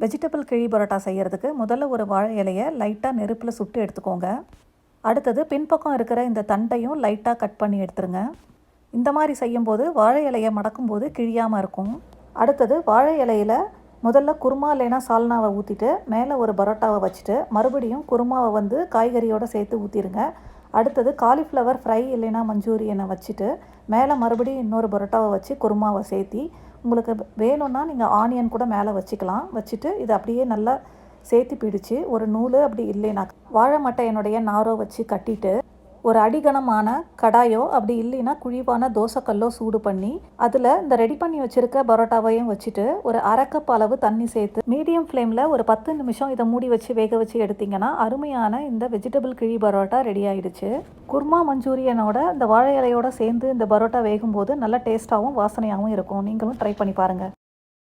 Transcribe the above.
Vegetable கிழி பரோட்டா செய்கிறதுக்கு முதல்ல ஒரு வாழை இலையை லைட்டாக நெருப்பில் சுட்டு எடுத்துக்கோங்க. அடுத்தது பின்பக்கம் இருக்கிற இந்த தண்டையும் லைட்டாக கட் பண்ணி எடுத்துருங்க. இந்த மாதிரி செய்யும்போது வாழை இலையை மடக்கும்போது கிழியாமல் இருக்கும். அடுத்தது வாழை இலையில் முதல்ல குருமா இல்லைன்னா சால்னாவை ஊற்றிட்டு மேலே ஒரு பரோட்டாவை வச்சுட்டு மறுபடியும் குருமாவை காய்கறியோடு சேர்த்து ஊற்றிடுங்க. அடுத்தது காலிஃப்ளவர் ஃப்ரை இல்லைன்னா மஞ்சூரியனை வச்சுட்டு மேலே மறுபடியும் இன்னொரு பரோட்டாவை வச்சு குருமாவை சேர்த்தி உங்களுக்கு வேணும்னா நீங்கள் ஆனியன் கூட மேலே வச்சுக்கலாம். வச்சுட்டு இதை அப்படியே நல்லா சேர்த்து பிடிச்சி ஒரு நூல் அப்படி இல்லைன்னா வாழை மட்டையினுடைய நாரோ வச்சு கட்டிட்டு ஒரு அடிகனமான கடாயோ அப்படி இல்லைன்னா குழிவான தோசைக்கல்லோ சூடு பண்ணி அதில் இந்த ரெடி பண்ணி வச்சுருக்க பரோட்டாவையும் வச்சுட்டு ஒரு அரை கப் அளவு தண்ணி சேர்த்து மீடியம் ஃப்ளேமில் ஒரு 10 நிமிஷம் இதை மூடி வச்சு வேக வச்சு எடுத்திங்கன்னா அருமையான இந்த வெஜிடபிள் கிழி பரோட்டா ரெடி ஆகிடுச்சு. குருமா மஞ்சூரியனோட இந்த வாழை இலையோட சேர்ந்து இந்த பரோட்டா வேகும்போது நல்ல டேஸ்ட்டாகவும் வாசனையாகவும் இருக்கும். நீங்களும் ட்ரை பண்ணி பாருங்கள்.